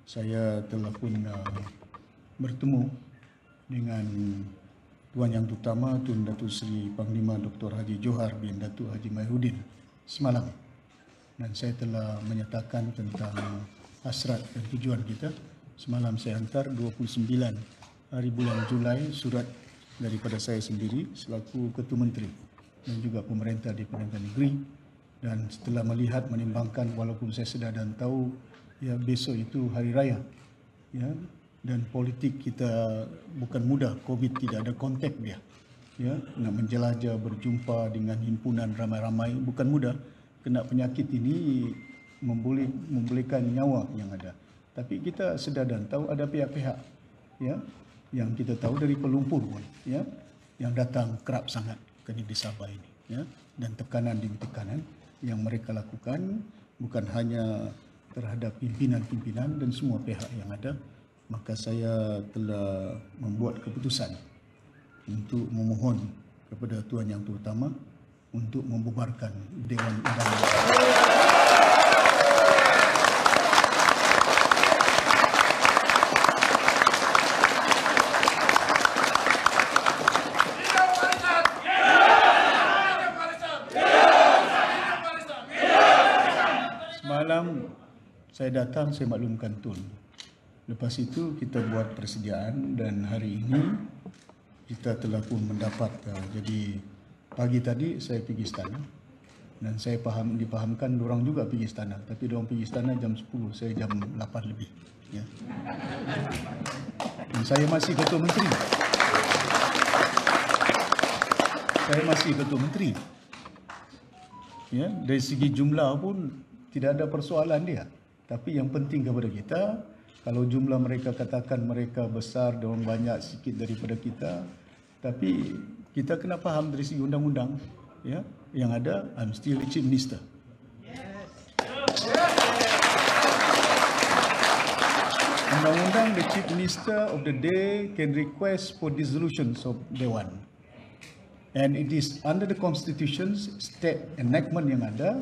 saya telah pun bertemu dengan Tuan Yang Terutama Tun Datuk Seri Panglima Dr. Haji Johar bin Datuk Haji Mahyudin semalam, dan saya telah menyatakan tentang hasrat dan tujuan kita. Semalam saya hantar 29 hari bulan Julai surat daripada saya sendiri selaku Ketua Menteri dan juga pemerintah di Perdana Negeri, dan setelah melihat menimbangkan, walaupun saya sedar dan tahu ya besok itu hari raya ya, dan politik kita bukan mudah, COVID tidak ada kontak dia. Ya, nak menjelajah, berjumpa dengan himpunan ramai-ramai bukan mudah. Kena penyakit ini membolehkan nyawa yang ada. Tapi kita sedar dan tahu ada pihak-pihak ya yang kita tahu dari pelumpur pun ya yang datang kerap sangat ke negeri Sabah ini ya, dan tekanan demi tekanan yang mereka lakukan bukan hanya terhadap pimpinan-pimpinan dan semua pihak yang ada. Maka saya telah membuat keputusan untuk memohon kepada Tuan Yang Terutama untuk membubarkan Dewan Undangan. Semalam saya datang, saya maklumkan Tun. Lepas itu kita buat persediaan dan hari ini kita telah pun mendapat. Jadi pagi tadi saya pergi istana dan saya dipahamkan diorang juga pergi istana. Tapi diorang pergi istana jam 10, saya jam 8 lebih. Ya. Dan saya masih Ketua Menteri. Saya masih Ketua Menteri. Ya, dari segi jumlah pun tidak ada persoalan dia. Tapi yang penting kepada kita, kalau jumlah mereka katakan mereka besar, diorang banyak sikit daripada kita, tapi kita kena faham dari segi undang-undang, ya, yang ada I'm still the Chief Minister. Undang-undang, the Chief Minister of the day can request for dissolutions of Dewan, and it is under the Constitution's state enactment yang ada.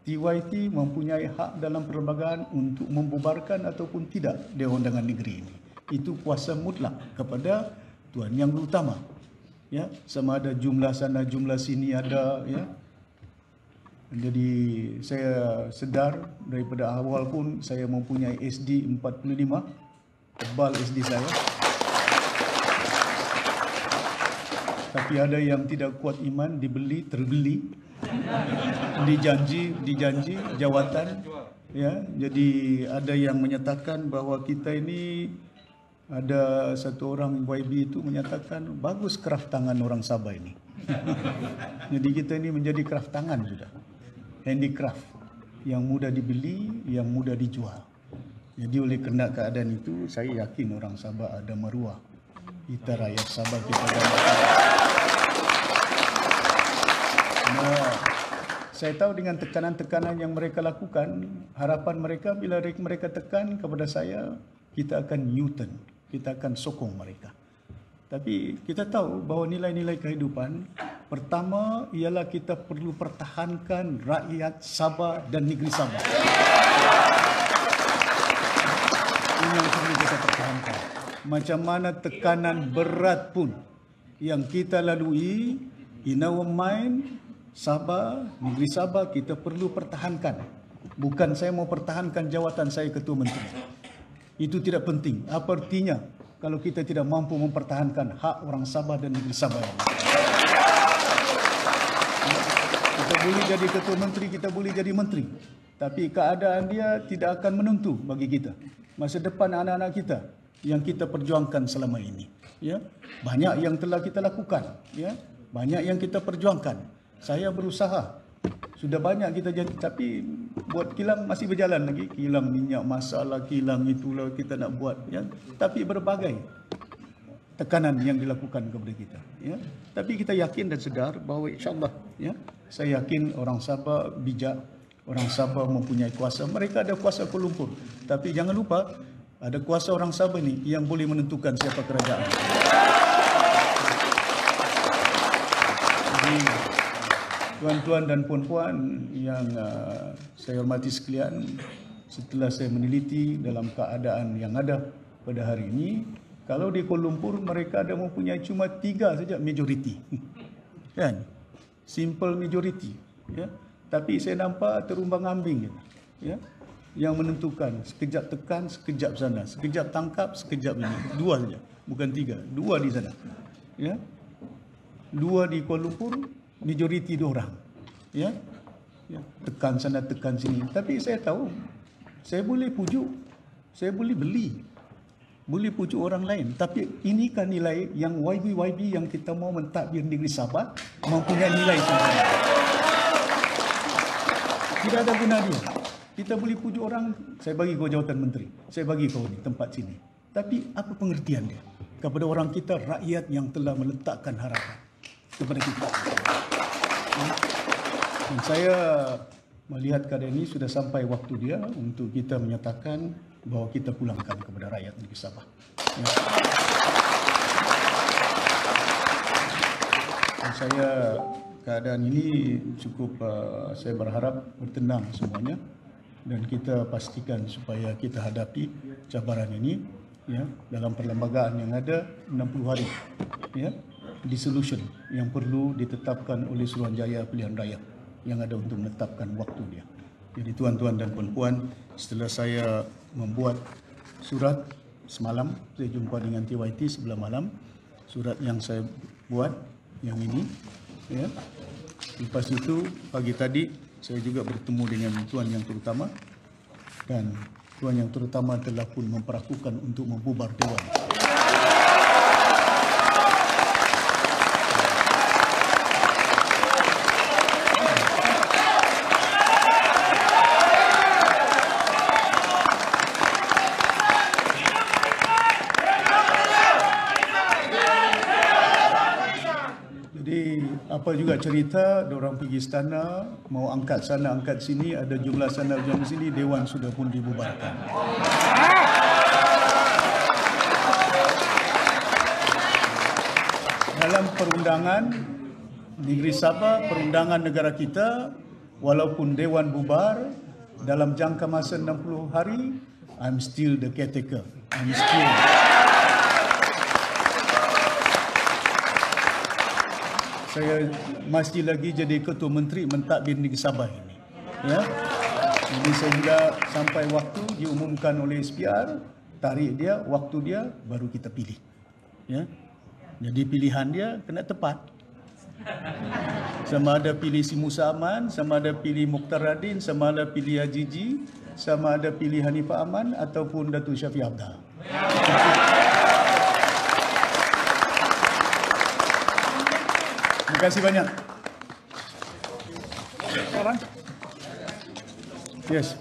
TYT mempunyai hak dalam perlembagaan untuk membubarkan ataupun tidak Dewan Undangan Negeri ini. Itu kuasa mutlak kepada Tuan Yang Terutama. Ya, sama ada jumlah sana jumlah sini ada ya. Jadi saya sedar daripada awal pun saya mempunyai SD 45, tebal SD saya. Tapi ada yang tidak kuat iman, terbeli, dijanji jawatan ya. Jadi ada yang menyatakan bahawa kita ini, ada satu orang YB itu menyatakan bagus kraft tangan orang Sabah ini. Jadi kita ini menjadi kraft tangan sudah, handicraft yang mudah dibeli, yang mudah dijual. Jadi oleh kerana keadaan itu, saya yakin orang Sabah ada maruah. Kita rakyat Sabah kita ada maruah. Nah, saya tahu dengan tekanan-tekanan yang mereka lakukan, harapan mereka bila mereka tekan kepada saya, kita akan U-turn, kita akan sokong mereka. Tapi kita tahu bahawa nilai-nilai kehidupan, pertama ialah kita perlu pertahankan rakyat Sabah dan negeri Sabah. Ini yang perlu kita pertahankan. Macam mana tekanan berat pun yang kita lalui, in our mind, Sabah, negeri Sabah kita perlu pertahankan. Bukan saya mau pertahankan jawatan saya Ketua Menteri. Itu tidak penting. Apa artinya kalau kita tidak mampu mempertahankan hak orang Sabah dan negeri Sabah ini? Kita boleh jadi Ketua Menteri, kita boleh jadi Menteri. Tapi keadaan dia tidak akan menentu bagi kita. Masa depan anak-anak kita yang kita perjuangkan selama ini. Ya, banyak yang telah kita lakukan. Ya, banyak yang kita perjuangkan. Saya berusaha. Sudah banyak kita jadi, tapi buat kilang masih berjalan lagi. Kilang minyak masalah, kilang itulah kita nak buat. Ya. Tapi berbagai tekanan yang dilakukan kepada kita. Ya. Tapi kita yakin dan sedar bahawa insyaAllah, ya, saya yakin orang Sabah bijak, orang Sabah mempunyai kuasa. Mereka ada kuasa pelumpur. Tapi jangan lupa, ada kuasa orang Sabah ni yang boleh menentukan siapa kerajaan. Jadi, tuan-tuan dan puan-puan yang saya hormati sekalian, setelah saya meneliti dalam keadaan yang ada pada hari ini, kalau di Kuala Lumpur mereka ada mempunyai cuma 3 saja majoriti. Kan? Simple majority, ya. Tapi saya nampak terumbang-ambing, ya. Yang menentukan, sekejap tekan, sekejap sana, sekejap tangkap, sekejap ini. 2 saja, bukan 3. 2 di sana. Ya. 2 di Kuala Lumpur, majoriti 2 orang. Ya. Ya, tekan sana, tekan sini. Tapi saya tahu, saya boleh pujuk, saya boleh beli, boleh pujuk orang lain. Tapi ini kan nilai yang YB yang kita mau mentadbir negeri Sabah mempunyai nilai sama. Tidak ada guna dia. Kita boleh pujuk orang, saya bagi kau jawatan menteri, saya bagi kau ni tempat sini. Tapi apa pengertian dia kepada orang kita, rakyat yang telah meletakkan harapan kepada kita? Dan saya melihat keadaan ini sudah sampai waktu dia untuk kita menyatakan bahawa kita pulangkan kepada rakyat negeri Sabah. Ya. Dan saya keadaan ini cukup saya berharap bertenang semuanya dan kita pastikan supaya kita hadapi cabaran ini, ya, dalam perlembagaan yang ada 60 hari, ya, dissolution yang perlu ditetapkan oleh Suruhanjaya Pilihan Raya yang ada untuk menetapkan waktu dia. Jadi tuan-tuan dan puan-puan, setelah saya membuat surat semalam, saya jumpa dengan TYT sebelah malam, surat yang saya buat yang ini, ya. Lepas itu pagi tadi saya juga bertemu dengan tuan yang terutama dan tuan yang terutama telah pun memperakukan untuk membubar dewan. Apa juga cerita, diorang pergi istana, mau angkat sana, angkat sini, ada jumlah sana, jumlah sini, dewan sudah pun dibubarkan. Dalam perundangan negeri Sabah, perundangan negara kita, walaupun dewan bubar, dalam jangka masa 60 hari, I'm still the caretaker. I'm still... Saya masih lagi jadi ketua menteri mentadbir negeri Sabah ini, ya. Jadi sehingga sampai waktu diumumkan oleh SPR, tarikh dia, waktu dia, baru kita pilih, ya. Jadi pilihan dia kena tepat. Sama ada pilih Si Musa Aman, sama ada pilih Mukhtar Radin, sama ada pilih Haji Ji, sama ada pilih Hanifah Aman ataupun Datuk Syafiq Abdal. Terima kasih banyak. Sekarang? Yes.